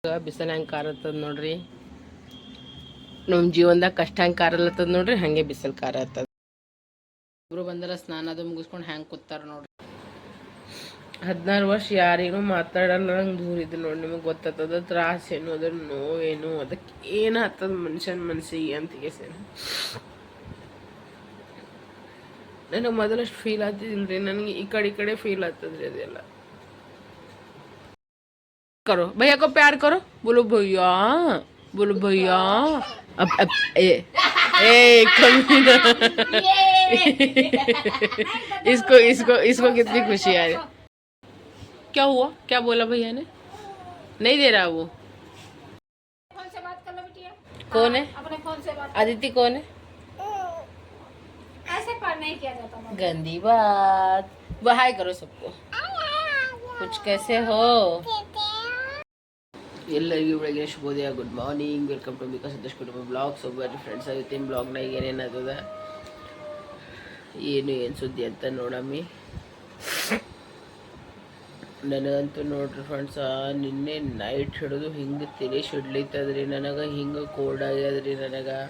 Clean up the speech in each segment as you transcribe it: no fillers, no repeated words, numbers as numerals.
ಬಿಸಿಲು ಹೆಂಗೆ ಕಾರತ್ತದ ನೋಡ್ರಿ. ನಮ್ಮ ಜೀವನದಾಗ ಕಷ್ಟ ಹೆಂಗೆ ಕಾರಲತ್ತದ ನೋಡ್ರಿ, ಹಾಗೆ ಬಿಸಿಲು ಕಾರತ್ತದ. ಇಬ್ರು ಬಂದರ ಸ್ನಾನ ಅದು ಮುಗಿಸ್ಕೊಂಡು ಹೆಂಗೆ ಕೂತಾರ ನೋಡ್ರಿ. 16 ವರ್ಷ ಯಾರೇನೋ ಮಾತಾಡಲ್ಲ, ನಂಗೆ ದೂರ ಇದು ನೋಡಿ. ನಿಮಗೆ ಗೊತ್ತಾಗ್ತದ ತ್ರಾಸ ಏನು, ಅದ್ರ ನೋವೇನು, ಅದಕ್ಕೆ ಏನು ಆಗ್ತದ ಮನುಷ್ಯನ ಮನಸ್ಸಿಗೆ ಅಂತಿಗೆ ಸೇನ. ನನಗೆ ಮೊದಲಷ್ಟು ಫೀಲ್ ಆಗ್ತಿದ್ದಿಲ್ರಿ, ನನಗೆ ಈ ಕಡೆ ಫೀಲ್ ಆಗ್ತದ್ರಿ ಅದೆಲ್ಲ. करो भैया को प्यार करो, बोलो भैया, बोलो भैया। अब कमीना। इसको कितनी खुशी आ रही। क्या हुआ, क्या बोला भैया ने? नहीं दे रहा वो। फोन से बात कर लो बिटिया। कौन है? अपने फोन से बात। अदिति कौन है? ऐसे पर नहीं किया जाता। गंदी बात। हाय करो सबको। कुछ कैसे हो? ಎಲ್ಲರಿಗೂ ಬೆಳಗ್ಗೆ ಶುಭೋದಯ, ಗುಡ್ ಮಾರ್ನಿಂಗ್, ವೆಲ್ಕಮ್ ಟು ಬಿಕಾಸ್ ಸಂತೋಷ್ ಕುಟುಂಬ ಬ್ಲಾಗ್ಸ್. ಒಬ್ಬರಿ ಫ್ರೆಂಡ್ಸ್ ಇವತ್ತಿನ ಬ್ಲಾಗ್ನಾಗ ಏನೇನದ ಏನು ಸುದ್ದಿ ಅಂತ ನೋಡಮ್ಮಿ. ನನಗಂತೂ ನೋಡ್ರಿ ಫ್ರೆಂಡ್ಸ, ನಿನ್ನೆ ನೈಟ್ ಹಿಡಿದು ಹಿಂಗೆ ತಲೆ ಸಿಡ್ಲಿತ್ತದ್ರಿ ನನಗೆ, ಹಿಂಗೆ ಕೋಲ್ಡ್ ಆಗ್ಯದ್ರಿ ನನಗೆ.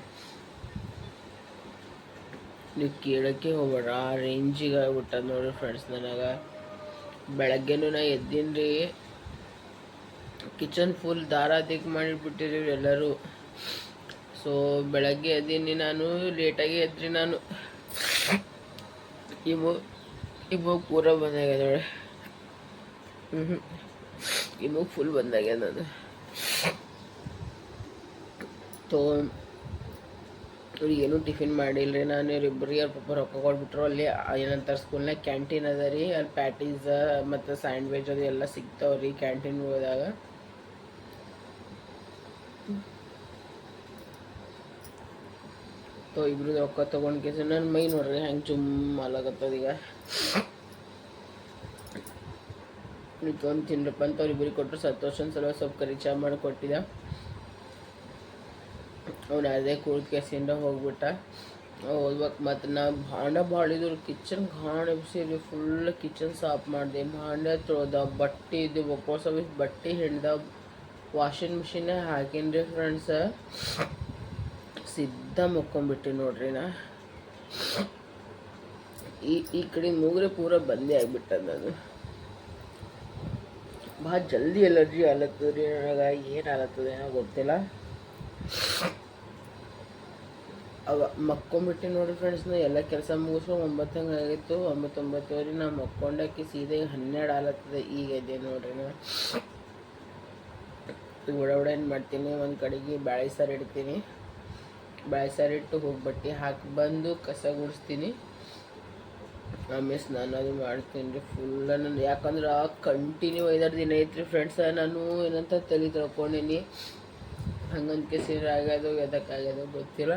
ನೀವು ಕೇಳೋಕ್ಕೆ ಹೋಗ್ಬೇಡ, ಆ ರೇಂಜಿಗೆ ಆಗ್ಬಿಟ್ಟದ ನೋಡ್ರಿ ಫ್ರೆಂಡ್ಸ್ ನನಗೆ. ಬೆಳಗ್ಗೆನೂ ನಾ ಎದ್ದೀನ್ರಿ, ಕಿಚನ್ ಫುಲ್ ದಾರ ದಿಕ್ ಮಾಡಿಬಿಟ್ಟಿರಿ ಎಲ್ಲರೂ. ಸೊ ಬೆಳಗ್ಗೆ ಎದ್ದೀನಿ, ನಾನು ಲೇಟಾಗಿ ಎದ್ರಿ. ನಾನು ಇವಾಗ ಪೂರ ಬಂದಾಗ್ಯದ ನೋಡಿ. ಇವಾಗ ಫುಲ್ ಬಂದಾಗ್ಯದ ಅದು. ತೋ ಏನೂ ಟಿಫಿನ್ ಮಾಡಿಲ್ರಿ ನಾನು. ಇವ್ರಿಬ್ಬರಿಗೆ ಅವ್ರ ಪಪ್ಪ ರೊಕ್ಕ ಕೊಟ್ಬಿಟ್ರು. ಅಲ್ಲಿ ಏನಂತಾರೆ ಸ್ಕೂಲ್ನಾಗ ಕ್ಯಾಂಟೀನ್ ಅದ ರೀ, ಅಲ್ಲಿ ಪ್ಯಾಟೀಸ್ ಮತ್ತು ಸ್ಯಾಂಡ್ವಿಚ್ ಅದು ಎಲ್ಲ ಸಿಗ್ತಾವ್ರಿ ಕ್ಯಾಂಟೀನ್ ಹೋದಾಗ. ಇಬ್ರು ರೊಕ್ಕ ತೊಗೊಂಡು ಕೇಸ ನನ್ನ ಮೈ ನೋಡ್ರಿ ಹೆಂಗೆ ಜುಮ್ ಅಲಾಗತ್ತದ. ಈಗ ನಿಂತ್ಕೊಂಡು ತಿನ್ರಪ್ಪ ಅಂತ ಅವ್ರಿಬ್ಬರಿಗೆ ಕೊಟ್ಟರು. ಸಂತೋಷನ ಸ್ವಲ್ಪ ಕರಿ ಚಾ ಮಾಡಿ ಕೊಟ್ಟಿದ್ದ. ಅವ್ನು ಅದೇ ಕೂಳ್ ಕೆಸಿಂದ ಹೋಗ್ಬಿಟ್ಟ. ಹೋಗ್ಬೇಕು. ಮತ್ತು ನಾ ಭಾಂಡ ಬಾಳಿದ್ರು, ಕಿಚನ್ ಘಾಣ ಎಬ್ಸಿರಿ, ಫುಲ್ ಕಿಚನ್ ಸಾಫ್ ಮಾಡಿದೆ, ಭಾಂಡ ತೊಳ್ದ, ಬಟ್ಟೆ ಇದು ಒಪ್ಪೋಸ್ ಬಟ್ಟೆ ಹಿಂಡ್ದ, ವಾಷಿಂಗ್ ಮಿಷಿನ್ ಹಾಕಿನ್ರಿ ಫ್ರೆಂಡ್ಸ. ಸಿದ್ಧ ಮುಕ್ಕೊಂಬಿಟ್ಟು ನೋಡ್ರಿ ನಾ. ಈ ಕಡೆ ಮೂಗ್ರೆ ಪೂರ ಬಂದೇ ಆಗಿಬಿಟ್ಟದ. ನಾನು ಭಾಳ ಜಲ್ದಿ ಎಲರ್ಜಿ ಆಲತ್ತದ್ರಿ ನನಗೆ. ಏನು ಆಲತ್ತದ ಏನೋ ಗೊತ್ತಿಲ್ಲ. ಅವ ಮಕ್ಕೊಂಬಿಟ್ಟು ನೋಡ್ರಿ ಫ್ರೆಂಡ್ಸ್. ನಾ ಎಲ್ಲ ಕೆಲಸ ಮುಗಿಸ್ಕೊಂಡು 9 ಹಂಗೆ ಆಗಿತ್ತು. 9-9:30 ನಾ ಮಕ್ಕೊಂಡಾಕಿ ಸೀದಾ 12 ಆಲತ್ತದ. ಈಗ ಇದೆ ನೋಡ್ರಿ ನಾ. ಒಡ ಏನು ಮಾಡ್ತೀನಿ, ಒಂದು ಕಡೆಗೆ ಬ್ಯಾಳೆ ಸಾರು ಇಡ್ತೀನಿ. ಬ್ಯಾಳೆ ಸಾರು ಇಟ್ಟು ಹೋಗಿ ಬಟ್ಟೆ ಹಾಕಿ ಬಂದು ಕಸ ಗುಡಿಸ್ತೀನಿ. ಆಮೇಲೆ ಸ್ನಾನ ಅದು ಮಾಡ್ತೀನಿ ರೀ ಫುಲ್ಲ. ನಾನು ಯಾಕಂದ್ರೆ ಕಂಟಿನ್ಯೂ 5-6 ದಿನ ಐತ್ರಿ ಫ್ರೆಂಡ್ಸ. ನಾನು ಏನಂತ ತಲೆ ತೊಳ್ಕೊಂಡೀನಿ. ಹಂಗಂತ ಸೀರೆ ಆಗ್ಯದೋ ಎದಕ್ಕಾಗ್ಯದೋ ಗೊತ್ತಿಲ್ಲ.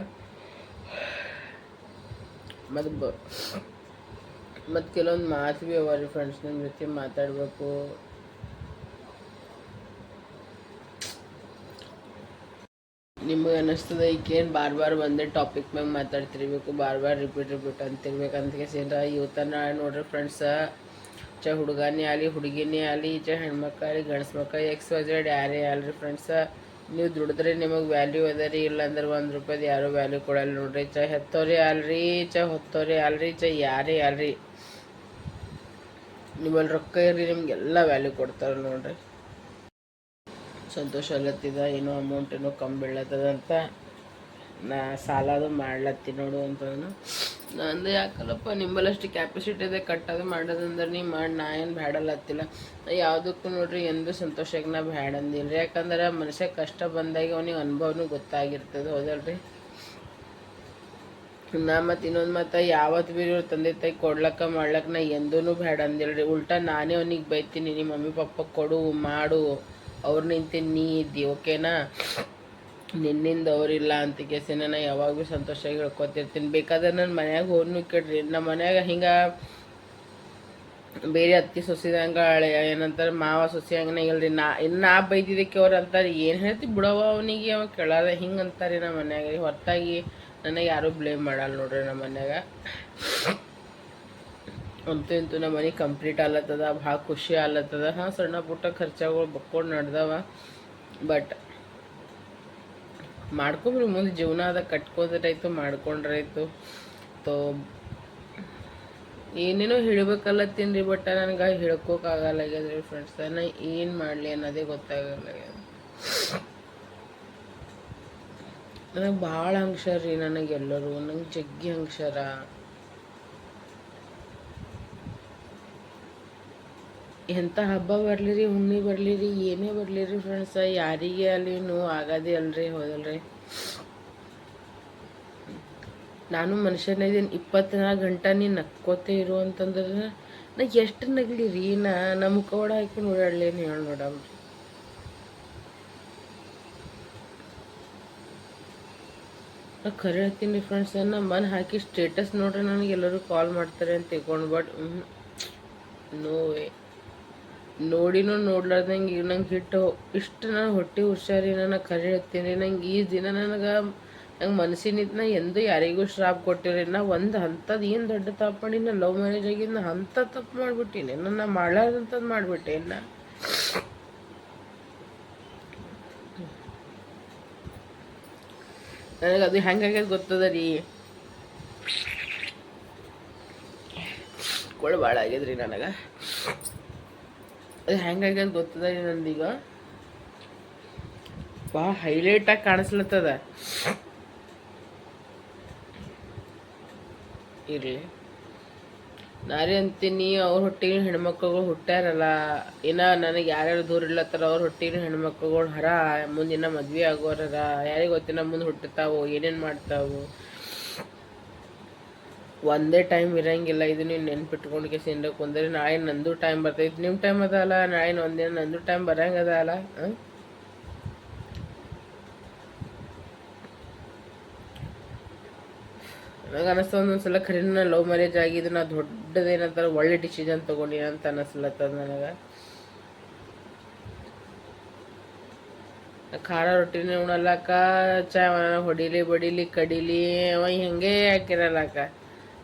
ಮತ್ತು ಕೆಲವೊಂದು ಮಾತು ಭೀ ಅವ ರೀ ಫ್ರೆಂಡ್ಸ್, ನಿಮ್ಮ ಜೊತೆ ಮಾತಾಡಬೇಕು. ನಿಮಗೆ ಅನ್ನಿಸ್ತದೆ ಈಗೇನು ಬಾರ್ ಒಂದೇ ಟಾಪಿಕ್ ಮ್ಯಾಗ ಮಾತಾಡ್ತಿರ್ಬೇಕು, ಬಾರ್ ರಿಪೀಟ್ ಅಂತಿರ್ಬೇಕಂತ ಸೇರ. ಇವತ್ತನ ನೋಡ್ರಿ ಫ್ರೆಂಡ್ಸ, ಹುಡುಗನೇ ಆಗಲಿ ಹುಡುಗಿನೇ ಆಗಲಿ, ಹೆಣ್ಮಕ್ಳು ಗಂಡ್ಸು ಮಕ್ಕಳು XYZ ಯಾರೇ ಆಗಲಿ ಫ್ರೆಂಡ್ಸ, ನೀವು ದುಡಿದ್ರೆ ನಿಮಗೆ ವ್ಯಾಲ್ಯೂ ಅದ ರೀ. ಇಲ್ಲಾಂದ್ರೆ 1 ರೂಪಾಯಿದು ಯಾರೂ ವ್ಯಾಲ್ಯೂ ಕೊಡಲ್ಲ ನೋಡ್ರಿ. ಹೆತ್ತೋರೇ ಅಲ್ರಿ, ಹೊತ್ತೋರೇ ಅಲ್ರಿ, ಯಾರೇ ಅಲ್ರಿ, ನಿಮ್ಮಲ್ಲಿ ರೊಕ್ಕ ಇರ್ರಿ ನಿಮಗೆಲ್ಲ ವ್ಯಾಲ್ಯೂ ಕೊಡ್ತಾರೆ ನೋಡ್ರಿ. ಸಂತೋಷ ಅಲ್ಲತ್ತಿದ, ಏನೋ ಅಮೌಂಟ್ ಏನೋ ಕಮ್ಮಿ ಬೀಳತ್ತದಂತ ನಾ ಸಾಲ ಅದು ಮಾಡ್ಲತ್ತೀನಿ ನೋಡು ಅಂತಂದು. ನಂದು ಯಾಕಲ್ಲಪ್ಪ, ನಿಂಬಲ್ಲಷ್ಟು ಕ್ಯಾಪಸಿಟಿ ಇದೆ ಕಟ್ಟೋದು ಮಾಡೋದಂದ್ರೆ ನೀ ಮಾಡಿ, ನಾ ಏನು ಬ್ಯಾಡಲ್ಲತ್ತಿಲ್ಲ. ಯಾವುದಕ್ಕೂ ನೋಡ್ರಿ ಎಂದು ಸಂತೋಷಕ್ಕೆ ನಾ ಬ್ಯಾಡ ಅಂದಿಲ್ಲ. ಯಾಕಂದ್ರೆ ಮನುಷ್ಯ ಕಷ್ಟ ಬಂದಾಗ ಅವನಿಗೆ ಅನುಭವನೂ ಗೊತ್ತಾಗಿರ್ತದೆ, ಹೌದಲ್ರಿ. ನಾ ಮತ್ತು ಇನ್ನೊಂದು ಮತ್ತು ಯಾವತ್ತು ಭೀ ಇವ್ರು ತಂದೆ ತಾಯಿ ಕೊಡ್ಲಕ್ಕ ಮಾಡ್ಲಕ್ಕ ನಾ ಎಂದೂ ಬ್ಯಾಡ ಅಂದಿಲ್ಲ ರೀ. ಉಲ್ಟಾ ನಾನೇ ಅವನಿಗೆ ಬೈತೀನಿ, ನಿಮ್ಮ ಮಮ್ಮಿ ಪಪ್ಪ ಕೊಡು ಮಾಡು, ಅವ್ರು ನಿಂತೀನಿ ನೀ ಇದ್ದಿ ಓಕೆನಾ, ನಿನ್ನಿಂದ ಅವರಿಲ್ಲ ಅಂತ ಕೇಸಿನ ನಾ ಯಾವಾಗ ಭೀ ಸಂತೋಷವಾಗಿ ಹೇಳ್ಕೊತಿರ್ತೀನಿ. ಬೇಕಾದ್ರೆ ನನ್ನ ಮನ್ಯಾಗ ಹೋದ್ನು ಕೇಳ್ರಿ, ನಮ್ಮ ಮನ್ಯಾಗ ಹಿಂಗೆ ಬೇರೆ ಅತ್ತಿ ಸೊಸಿದಂಗೆ ಏನಂತಾರೆ ಮಾವ ಸೊಸಿ ಹಂಗನೇ ಇಲ್ರಿ. ನಾ ಬೈದಿದ್ದಕ್ಕೆ ಅವ್ರು ಅಂತಾರೆ, ಏನು ಹೇಳ್ತಿ ಬಿಡವ ಅವನಿಗೆ, ಅವ ಕೇಳೋದ ಹಿಂಗೆ ಅಂತಾರೆ ನಮ್ಮ ಮನ್ಯಾಗ. ಹೊರತಾಗಿ ನನಗೆ ಯಾರೂ ಬ್ಲೇಮ್ ಮಾಡಲ್ಲ ನೋಡ್ರಿ ನಮ್ಮ ಮನ್ಯಾಗ. ಅಂತೂ ಇಂತೂ ನಮ್ಮ ಮನೆ ಕಂಪ್ಲೀಟ್ ಆಲತ್ತದ, ಭಾಳ ಖುಷಿ ಆಲತ್ತದ. ಸಣ್ಣ ಪುಟ್ಟ ಖರ್ಚಾಗಳು ಬಕ್ಕೊಂಡು ನಡ್ದವ. ಬಟ್ ಮಾಡ್ಕೊಬ್ರಿ, ಮುಂದೆ ಜೀವನ ಅದ, ಕಟ್ಕೊಂಡ್ರಾಯ್ತು, ಮಾಡ್ಕೊಂಡ್ರಾಯ್ತು. ತೋ ಏನೇನೋ ಹೇಳ್ಬೇಕಲ್ಲತ್ತೀನಿ ರೀ, ಬಟ್ ನನಗೆ ಹೇಳ್ಕೋಕ್ಕಾಗಲ್ಲಾಗ್ಯದ್ರಿ ಫ್ರೆಂಡ್ಸ್. ನಾ ಏನು ಮಾಡಲಿ ಅನ್ನೋದೇ ಗೊತ್ತಾಗಲ್ಲಾಗ್ಯದ. ನನಗೆ ಭಾಳ ಹಂಗ್ಸ್ಯಾರ ರೀ, ನನಗೆಲ್ಲರೂ ನಂಗೆ ಜಗ್ಗಿ ಹಂಗ್ಸ್ಯಾರ. ಎಂಥ ಹಬ್ಬ ಬರಲಿ ರೀ, ಹುಣ್ಣಿ ಬರಲಿ ರೀ, ಏನೇ ಬರಲಿ ರೀ ಫ್ರೆಂಡ್ಸ, ಯಾರಿಗೆ ಅಲ್ಲಿ ನೋವು ಆಗೋದೇ ಅಲ್ರಿ, ಹೌದಲ್ರಿ. ನಾನು ಮನುಷ್ಯನೇ ಇದೀನಿ, 24 ಗಂಟೆ ನೀನು ನಕ್ಕೋತೇ ಇರು ಅಂತಂದ್ರೆ ನಾ ಎಷ್ಟು ನಗಲಿ ರೀ, ನಮ್ಮ ಮುಖ ಒಡ ಹಾಕಿ ಓಡಾಡ್ಲೇನು ಹೇಳಿ ನೋಡಮ್ರಿ. ನಾ ಖರೆ ಹೇಳ್ತೀನಿ ಫ್ರೆಂಡ್ಸ್, ನನ್ನ ಮನೆ ಹಾಕಿ ಸ್ಟೇಟಸ್ ನೋಡ್ರಿ ನನಗೆ ಎಲ್ಲರೂ ಕಾಲ್ ಮಾಡ್ತಾರೆ ಅಂತ ತಿಳ್ಕೊಂಡು, ಬಟ್ ನೋ ವೇ. ನೋಡಿನೂ ನೋಡ್ಲಾರ್ದಂಗೆ ನಂಗೆ ಇಷ್ಟು ನಾನು ಹೊಟ್ಟೆ ಹುಷಾರಿ, ನಾನು ಖರೆ ಹೇಳ್ತೀನಿ. ನಂಗೆ ಈ ದಿನ ನಂಗೆ ಮನಸ್ಸಿನಿಂದ ನಾ ಎಂದೂ ಯಾರಿಗೂ ಶ್ರಾಪ್ ಕೊಟ್ಟಿರಿ. ನಾ ಒಂದು ಅಂಥದ್ದು ಏನು ದೊಡ್ಡ ತಪ್ಪು ಮಾಡಿ, ನಾ ಲವ್ ಮ್ಯಾರೇಜ್ ಆಗಿದ್ದು ನಾ ಅಂಥ ತಪ್ಪು ಮಾಡಿಬಿಟ್ಟಿನಿ, ನಾನು ಮಾಡ್ಲಾರ್ದಂಥದ್ದು ಮಾಡಿಬಿಟ್ಟೆ. ನನಗೆ ಅದು ಹೆಂಗಾಗ್ಯದ ಗೊತ್ತದ ರೀ, ಕೊಳ ಭಾಳ ಆಗ್ಯದ್ರಿ ನನಗೆ. ಅದು ಹೆಂಗಾಗ್ಯದ ಗೊತ್ತದ ರೀ, ನಂದೀಗ ಭಾಳ ಹೈಲೈಟಾಗಿ ಕಾಣಿಸ್ಲತ್ತದ. ಇರಲಿ, ನಾರೇ ಅಂತೀನಿ, ಅವ್ರ ಹೊಟ್ಟಿಗೆ ಹೆಣ್ಮಕ್ಳುಗಳು ಹುಟ್ಟ್ಯಾರಲ್ಲ, ಇನ್ನು ನನಗೆ ಯಾರ್ಯಾರು ದೂರ ಇರ್ಲತ್ತಾರ ಅವ್ರ ಹೊಟ್ಟಿಗೆ ಹೆಣ್ಮಕ್ಳುಗಳು ಹರ ಮುಂದಿನ ಮದ್ವೆ ಆಗೋರರ, ಯಾರಿಗೆ ಗೊತ್ತಿನ ಮುಂದೆ ಹುಟ್ಟುತ್ತಾವು, ಏನೇನು ಮಾಡ್ತಾವು. ಒಂದೇ ಟೈಮ್ ಇರಂಗಿಲ್ಲ, ಇದು ನೀವು ನೆನ್ಪಿಟ್ಕೊಂಡು ಕೇಸಿಂದ ಕುಂದ್ರೆ ನಾಳೆ ನಂದು ಟೈಮ್ ಬರ್ತೈತಿ, ನಿಮ್ಮ ಟೈಮ್ ಅದ ಅಲ್ಲ, ನಾಳೆ ಒಂದಿನ ನಂದು ಟೈಮ್ ಬರಂಗದ ಅಲ್ಲ. ನನಗೆ ಅನಿಸ್ತದ ಒಂದೊಂದ್ಸಲ ಖರೀ ಲವ್ ಮ್ಯಾರೇಜ್ ಆಗಿದ್ದು ನಾ ದೊಡ್ಡದೇನಂತಾರೆ ಒಳ್ಳೆ ಡಿಸಿಷನ್ ತೊಗೊಂಡಿನ ಅಂತ ಅನಿಸ್ಲತ್ತದ ನನಗೆ. ಖಾರ ರೊಟ್ಟಿನೇ ಉಣಲ್ಲಕ್ಕ, ಚಾ ಹೊಡಿಲಿ ಬಡಿಲಿ ಕಡಿಲಿ ಅವ ಹಿಂಗೆ ಹಾಕಿರಲ್ಲಕ್ಕ.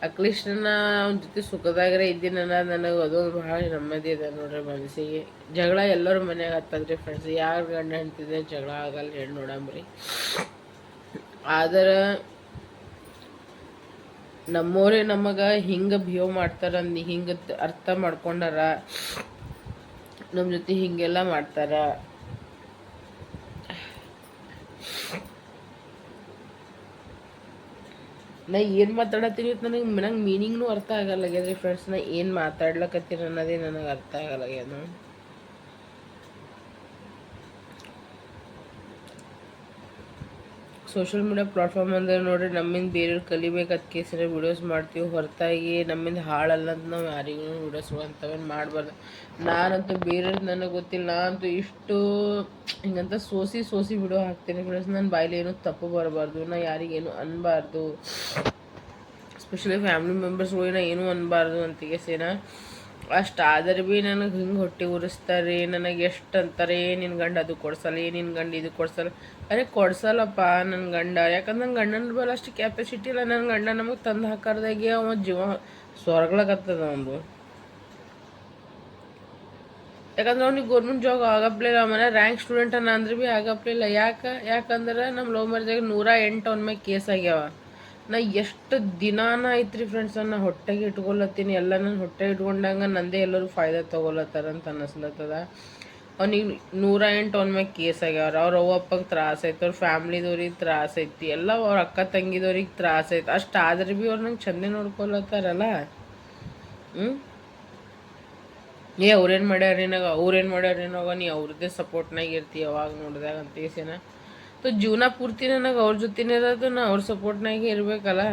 ಅಟ್ಲೀಸ್ಟ್ ಅವನ ಜೊತೆ ಸುಖದಾಗರೆ ಇದ್ದೀನಿ ಅನ್ನೋದು ನನಗೆ ಅದೊಂದು ಭಾಳ ನೆಮ್ಮದಿ ಇದೆ ನೋಡ್ರಿ ಮನಸ್ಸಿಗೆ. ಜಗಳ ಎಲ್ಲರೂ ಮನ್ಯಾಗ ಹತ್ತದ್ರಿ ಫ್ರೆಂಡ್ಸ್, ಯಾರು ಗಂಡ ಹೆಂಡ್ತಿದ್ರೆ ಜಗಳ ಆಗಲ್ಲ ಹೇಳಿ ನೋಡಂಬ್ರಿ. ಆದ್ರೆ ನಮ್ಮೋರೇ ನಮಗೆ ಹಿಂಗೆ ಬಿಹೇವ್ ಮಾಡ್ತಾರಂದು ಹಿಂಗೆ ಅರ್ಥ ಮಾಡ್ಕೊಂಡಾರ, ನಮ್ಮ ಜೊತೆ ಹಿಂಗೆಲ್ಲ ಮಾಡ್ತಾರ. ನಾ ಏನು ಮಾತಾಡತ್ತೀನಿ ನಂಗೆ ಮೀನಿಂಗ್ನೂ ಅರ್ಥ ಆಗಲ್ಲಾಗ್ಯದ್ರಿ ಫ್ರೆಂಡ್ಸ್. ನಾ ಏನು ಮಾತಾಡ್ಲಕತ್ತೀನಿ ಅನ್ನೋದೇ ನನಗೆ ಅರ್ಥ ಆಗಲ್ಲಾಗ್ಯದ. ಸೋಷಿಯಲ್ ಮೀಡಿಯಾ ಪ್ಲಾಟ್ಫಾರ್ಮ್ ಅಂದರೆ ನೋಡ್ರಿ, ನಮ್ಮಿಂದ ಬೇರೆಯವ್ರು ಕಲಿಬೇಕಂತ ಕೇಸಿನ ವೀಡಿಯೋಸ್ ಮಾಡ್ತೀವಿ, ಹೊರತಾಗಿ ನಮ್ಮಿಂದ ಹಾಳಲ್ಲ ಅಂತ ನಾವು ಯಾರಿಗೂ ವೀಡಿಯೋಸ್ಗಳು ಅಂಥವೇನು ಮಾಡಬಾರ್ದು. ನಾನಂತೂ ಬೇರೆಯವ್ರು ನನಗೆ ಗೊತ್ತಿಲ್ಲ, ನಾನಂತೂ ಇಷ್ಟು ಹಿಂಗಂತ ಸೋಸಿ ವಿಡಿಯೋ ಹಾಕ್ತೀನಿ ಫ್ರೆಂಡ್ಸ್. ನನ್ನ ಬಾಯಲ್ಲಿ ಏನೂ ತಪ್ಪು ಬರಬಾರ್ದು, ನಾ ಯಾರಿಗೇನು ಅನ್ಬಾರ್ದು, ಎಸ್ಪೆಷಲಿ ಫ್ಯಾಮಿಲಿ ಮೆಂಬರ್ಸ್ಗಳು ನಾ ಏನೂ ಅನ್ಬಾರ್ದು ಅಂತ ಕೇಸಿನ. ಅಷ್ಟು ಆದ್ರೆ ಭೀ ನನಗೆ ಹಿಂಗೆ ಹೊಟ್ಟೆ ಉರಿಸ್ತಾರೆ. ನನಗೆ ಎಷ್ಟು ಅಂತಾರೆ, ನಿನ್ನ ಗಂಡ ಅದು ಕೊಡ್ಸಲ್ಲ, ನಿನ್ನ ಗಂಡ ಇದು ಕೊಡ್ಸಲ್ಲ. ಅರೆ ಕೊಡ್ಸಲ್ಲಪ್ಪ ನನ್ನ ಗಂಡ, ಯಾಕಂದ್ರೆ ನನ್ನ ಗಂಡನ ಬಲ್ಲ ಅಷ್ಟು ಕ್ಯಾಪಸಿಟಿ ಇಲ್ಲ. ನನ್ನ ಗಂಡ ನಮಗೆ ತಂದು ಹಾಕಾರ್ದಾಗೆ ಅವ ಜೀವ ಸ್ವರ್ಗ್ಲಾಗತ್ತದ ಅವನು. ಯಾಕಂದ್ರೆ ಅವ್ನಿಗೆ ಗೌರ್ಮೆಂಟ್ ಜಾಬ್ ಆಗಪ್ಲಿಲ್ಲ, ಮನೆ ರ್ಯಾಂಕ್ ಸ್ಟೂಡೆಂಟ್ ಅನ್ನ ಅಂದ್ರೆ ಭೀ ಆಗಪ್ಲಿಲ್ಲ. ಯಾಕಂದ್ರೆ ನಮ್ಮ ಲವ್ ಮ್ಯಾರೇಜಾಗ 108 ಅವನ ಮೇಲೆ ಕೇಸ್ ಆಗ್ಯಾವ. ನಾ ಎಷ್ಟು ದಿನಾನ ಐತ್ರಿ ಫ್ರೆಂಡ್ಸ್, ನಾ ಹೊಟ್ಟೆಗೆ ಇಟ್ಕೊಳತ್ತೀನಿ, ಎಲ್ಲ ನಾನು ಹೊಟ್ಟೆಗೆ ಇಟ್ಕೊಂಡಂಗೆ ನಂದೇ ಎಲ್ಲರೂ ಫಾಯ್ದಾ ತೊಗೊಳತ್ತಾರಂತ ಅನ್ನಿಸ್ಲತ್ತದ. ಅವ್ನಿಗೆ 108 ಅವನ ಮ್ಯಾಗ ಕೇಸ್ ಆಗ್ಯಾವ್ರ. ಅವ್ರ ಅವ್ವ ಅಪ್ಪಗೆ ತ್ರಾಸ ಐತೆ, ಅವ್ರ ಫ್ಯಾಮ್ಲಿದವ್ರಿಗೆ ತ್ರಾಸ ಐತಿ, ಎಲ್ಲ ಅವ್ರ ಅಕ್ಕ ತಂಗಿದವ್ರಿಗೆ ತ್ರಾಸ ಐತೆ. ಅಷ್ಟು ಆದ್ರೆ ಭೀ ಅವ್ರು ನಂಗೆ ಚಂದ ನೋಡ್ಕೊಳತ್ತಾರಲ್ಲ. ಅವ್ರೇನು ಮಾಡ್ಯಾರ ನಿನಗೆ, ನೀ ಅವ್ರದ್ದೇ ಸಪೋರ್ಟ್ನಾಗ ಇರ್ತಿ ಯಾವಾಗ ನೋಡಿದಾಗ ಅಂತ ಕೇಸಿನ. ಜೀವನ ಪೂರ್ತಿ ನನಗೆ ಅವ್ರ ಜೊತೆನೇ ಇರೋದು, ನಾ ಅವ್ರ ಸಪೋರ್ಟ್ನಾಗೆ ಇರಬೇಕಲ್ಲ.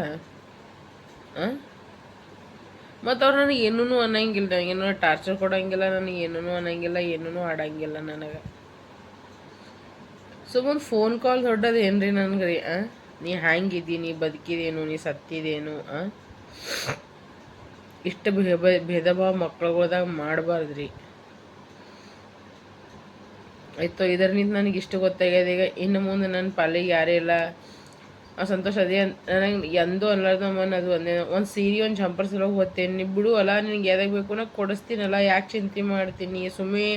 ಮತ್ತು ಅವ್ರು ನನಗೆ ಏನೂ ಅನ್ನಂಗಿಲ್ಲ, ನನಗೇನೋ ಟಾರ್ಚರ್ ಕೊಡೋಂಗಿಲ್ಲ, ನನಗೆ ಏನೂ ಅನ್ನಂಗಿಲ್ಲ, ಏನೂ ಆಡಂಗಿಲ್ಲ ನನಗೆ. ಒಂದು ಫೋನ್ ಕಾಲ್ ದೊಡ್ಡದು ಏನ್ರಿ ನನಗೆ ರೀ. ನೀ ಹ್ಯಾಂಗಿದ್ದೀನಿ, ಬದುಕಿದೇನು, ನೀ ಸತ್ತಿದೇನು, ಇಷ್ಟು ಭೇದ ಭಾವ ಮಕ್ಳುಗಳ್ದಾಗ ಮಾಡಬಾರ್ದ್ರಿ. ಆಯಿತು, ಇದರಿಂದ ನನಗೆ ಇಷ್ಟು ಗೊತ್ತಾಗ್ಯದ. ಈಗ ಇನ್ನು ಮುಂದೆ ನನ್ನ ಪಾಲಿಗೆ ಯಾರೇ ಇಲ್ಲ, ಸಂತೋಷ ಅದೇ. ನನಗೆ ಎಂದೂ ಅನ್ಲಾರ್ದಮ್ಮನ ಅದು ಒಂದು ಸೀರೆ ಒಂದು ಜಂಪರ್ ಸಲೋಗಿ ಹೋಗ್ತೇನೆ. ನೀ ಬಿಡು ಅಲ್ಲ, ನಿನಗೆ ಯಾವ್ದಾಗ ಬೇಕು ನಾ ಕೊಡಿಸ್ತೀನಲ್ಲ, ಯಾಕೆ ಚಿಂತೆ ಮಾಡ್ತೀನಿ. ಸುಮ್ಮನೆ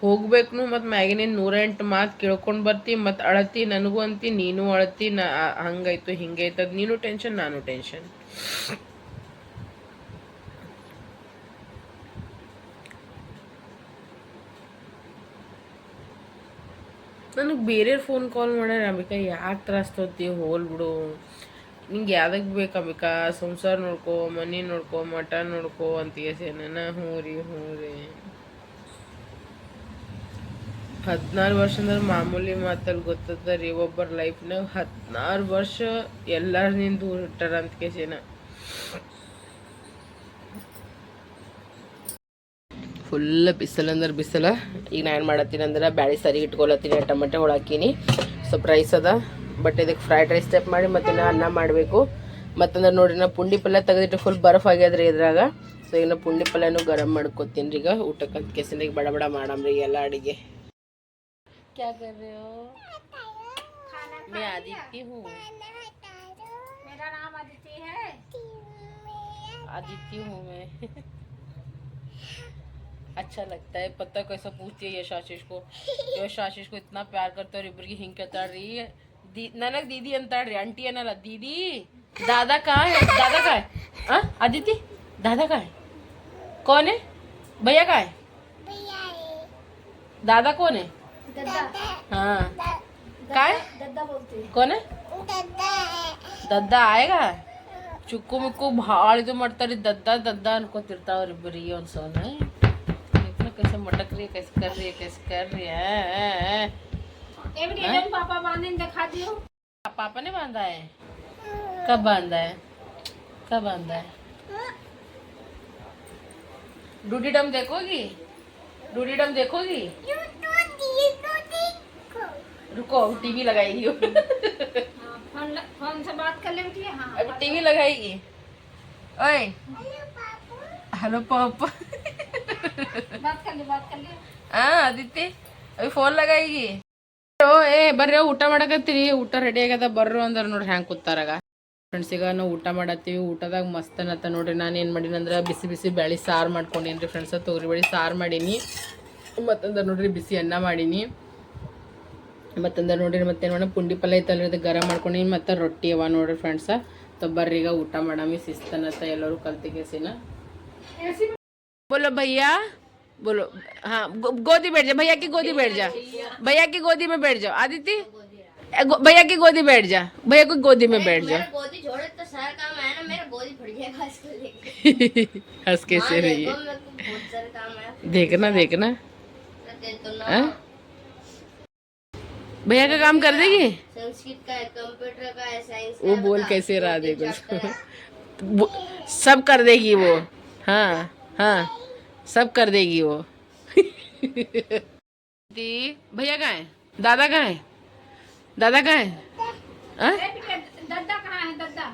ಹೋಗ್ಬೇಕು ಮತ್ತು ಮ್ಯಾಗಿನ 108 ಮಾತು ಕೇಳ್ಕೊಂಡು ಬರ್ತಿ ಮತ್ತು ಅಳತಿ ನನಗೂ ಅಂತಿ ನೀನು ಅಳತಿ ಹಂಗಾಯ್ತು ಹಿಂಗಾಯ್ತು ಅದು ನೀನು ಟೆನ್ಷನ್ ನಾನು ಟೆನ್ಷನ್. ನನಗೆ ಬೇರೆ ಫೋನ್ ಕಾಲ್ ಮಾಡ್ಯಾರ ಅಂಬಿಕಾ ಯಾಕೆ ತ್ರಾಸ ತೋತಿ ಹೋಲ್ ಬಿಡು ನಿಂಗೆ ಯಾವ್ದಕ್ಕೆ ಬೇಕು ಅಂಬಿಕಾ ಸಂಸಾರ ನೋಡ್ಕೊ ಮನೆ ನೋಡ್ಕೊ ಮಠ ನೋಡ್ಕೊ ಅಂತೀಯ ಸೇನ ಹ್ಞೂ ರೀ 14 ವರ್ಷ ಅಂದ್ರೆ ಮಾಮೂಲಿ ಮಾತಲ್ಲಿ ಗೊತ್ತದ ರೀ ಒಬ್ಬರ ಲೈಫ್ನಾಗ 14 ವರ್ಷ ಎಲ್ಲರಿಂದ ದೂರ ಇಟ್ಟಾರ ಅಂತ ಕೇಸೇನ ಫುಲ್ ಬಿಸಿಲು ಅಂದ್ರೆ ಬಿಸಿಲ. ಈಗ ನಾನು ಏನು ಮಾಡತ್ತೀನಿ ಅಂದ್ರೆ ಬ್ಯಾಳಿ ಸರಿ ಇಟ್ಕೊಳತ್ತೀನಿ ಟೊಮೆಟೊ ಒಳಾಕೀನಿ ಸ್ವಲ್ಪ ರೈಸ್ ಅದ ಬಟ್ ಇದಕ್ಕೆ ಫ್ರೈಡ್ ರೈಸ್ ಟೈಪ್ ಮಾಡಿ ಮತ್ತು ಅನ್ನ ಮಾಡಬೇಕು. ಮತ್ತಂದ್ರೆ ನೋಡ್ರಿ ನಾ ಪುಂಡಿ ಪಲ್ಯ ತೆಗೆದಿಟ್ಟು ಫುಲ್ ಬರ್ಫ್ ಆಗ್ಯದ್ರಿ ಇದ್ರಾಗ. ಸೊ ಈಗ ನಾ ಪುಂಡಿ ಪಲ್ಯನೂ ಗರಂ ಮಾಡ್ಕೊತೀನಿ ರೀ ಈಗ ಊಟಕ್ಕಂತ ಕೆಸಿನಿಗೆ ಬಡ ಬಡ ಮಾಡಮ್ರಿ ಎಲ್ಲ ಅಡಿಗೆ. क्या कर रहे हो? मैं आदित्य हूँ. मेरा नाम आदित्य है. आदित्य हूँ मैं. अच्छा लगता है पता कैसा पूछती है यश आशीष को. यश आशीष को इतना प्यार करता है इब्बर की हिंग कहता रही है ನನಗೆ दीदी ಅಂತಾಳ್ರಿ आंटी ಅನ್ನಲ್ಲ दीदी. दादा कहाँ है? दादा कहाँ है? हाँ आदित्य दादा कहाँ है? कौन है? भैया कहाँ है? दादा कौन है? हाँ काय दद्दा बोलते हैं. कौन है? दद्दा आएगा. ಚುಕ್ಕು ಮಿಕ್ಕು ಭಾಳ ಇದು ಮಾಡ್ತಾರೆ ದದ್ದ ದದ್ದ ಅನ್ಕೋತಿರ್ತಾವ್ರಿ ಬರೀ ಒಂದು ಸೋನ कैसे मटक रही है कैसे कर रही है कैसे कर रही है. पापा बांधे दिखा दियो. पापा ने बांधा है. कब बांधा है? कब बांधा है? डूडी डम देखोगी? डूडी डम देखोगी? रुको टीवी लगाएगी. फोन से बात कर ले बेटी. हाँ अभी टीवी लगाएगी. ओए हेलो पापा. बात कर ले. हाँ आदित्य अभी फोन लगाएगी. ಏ ಬರ್ರಿ ಊಟ ಮಾಡಕತ್ತೀರಿ ಊಟ ರೆಡಿ ಆಗ್ಯದ ಬರ್ರು ಅಂದ್ರೆ ನೋಡ್ರಿ ಹ್ಯಾಂಗೆ ಕೂತಾರಾಗ ಫ್ರೆಂಡ್ಸ್. ಈಗ ನಾವು ಊಟ ಮಾಡತ್ತೀವಿ ಊಟದಾಗ ಮಸ್ತ್ ಅನ್ನತ್ತ ನೋಡ್ರಿ. ನಾನು ಏನು ಮಾಡೀನಿ ಅಂದ್ರೆ ಬಿಸಿ ಬಿಸಿ ಬ್ಯಾಳಿ ಸಾರು ಮಾಡ್ಕೊಂಡೀನಿ ರೀ ಫ್ರೆಂಡ್ಸ. ತೊಗರಿ ಬೇಳೆ ಸಾರು ಮಾಡೀನಿ ಮತ್ತಂದ್ರೆ ನೋಡ್ರಿ ಬಿಸಿ ಅನ್ನ ಮಾಡೀನಿ ಮತ್ತಂದ್ರೆ ನೋಡ್ರಿ ಮತ್ತೇನು ಮಾಡೋಣ ಪುಂಡಿ ಪಲ್ಯ ಐತಲ್ರಿ ಅದು ಗರಂ ಮಾಡ್ಕೊಂಡೀನಿ ಮತ್ತು ರೊಟ್ಟಿ ಅವ ನೋಡ್ರಿ ಫ್ರೆಂಡ್ಸ. ಬರ್ರಿ ಈಗ ಊಟ ಮಾಡಮಿ ಶಿಸ್ತನತ್ತ ಎಲ್ಲರೂ ಕಲ್ತಿಗೆಸಿನ. बोलो भैया बोलो. हाँ गोदी बैठ जा भैया की गोदी बैठ जा. भैया की गोदी में बैठ जाओ आदित्य. भैया की गोदी बैठ जा. भैया को गोदी में बैठ जाओ. गोदी छोड़े तो सारा काम है ना मेरा गोदी फट जाएगा इसको लेके. हंस कैसे रही है बहुत सारा काम है. देखना देखना. भैया का काम कर देगी. संस्कृत का है कंप्यूटर का है साइंस वो बोल कैसे रहा देखो सब कर देगी वो. हाँ हाँ सब कर देगी वो. भैया कहाँ है? दादा कहाँ है? दादा कहाँ है? दद्दा कहाँ है? दद्दा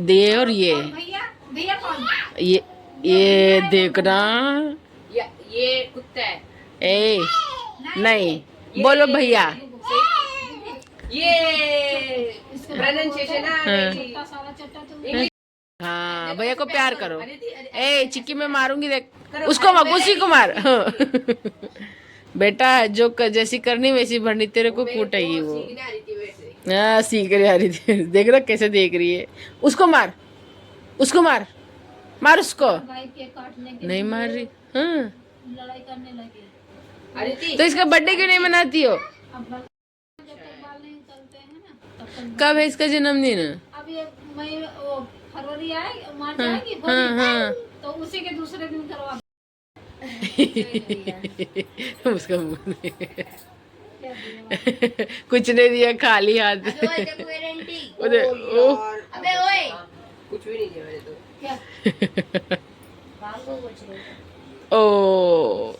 दे और ये भैया. भैया कौन? ये देखना ये कुत्ता है. ए नहीं बोलो भैया. ये प्रोनाउंसिएशन है. हाँ भैया को प्यार करो. ए चिक्की में मारूंगी देख उसको मार उसी को मार. बेटा जो जैसी करनी वैसी भरनी तेरे को कूटेगी वो. हाँ सीख रही आ रही थी देख रहा कैसे देख रही है. उसको मार उसको मार मार उसको. नहीं मार रही. हाँ लड़ाई करने लगे. तो इसका बर्थडे क्यों नहीं मनाती हो? बाल नहीं चलते हैं ना तब तक. कब है इसका जन्मदिन? अब ये मई वो फरवरी आए मार्च हाँ, आएगी हाँ, हाँ. तो उसी के दूसरे दिन करवा. उसका मुंह कुछ नहीं दिया खाली हाथ. अबे ओए कुछ भी नहीं दिया मैंने तो. क्या? बाल को कुछ नहीं. ओ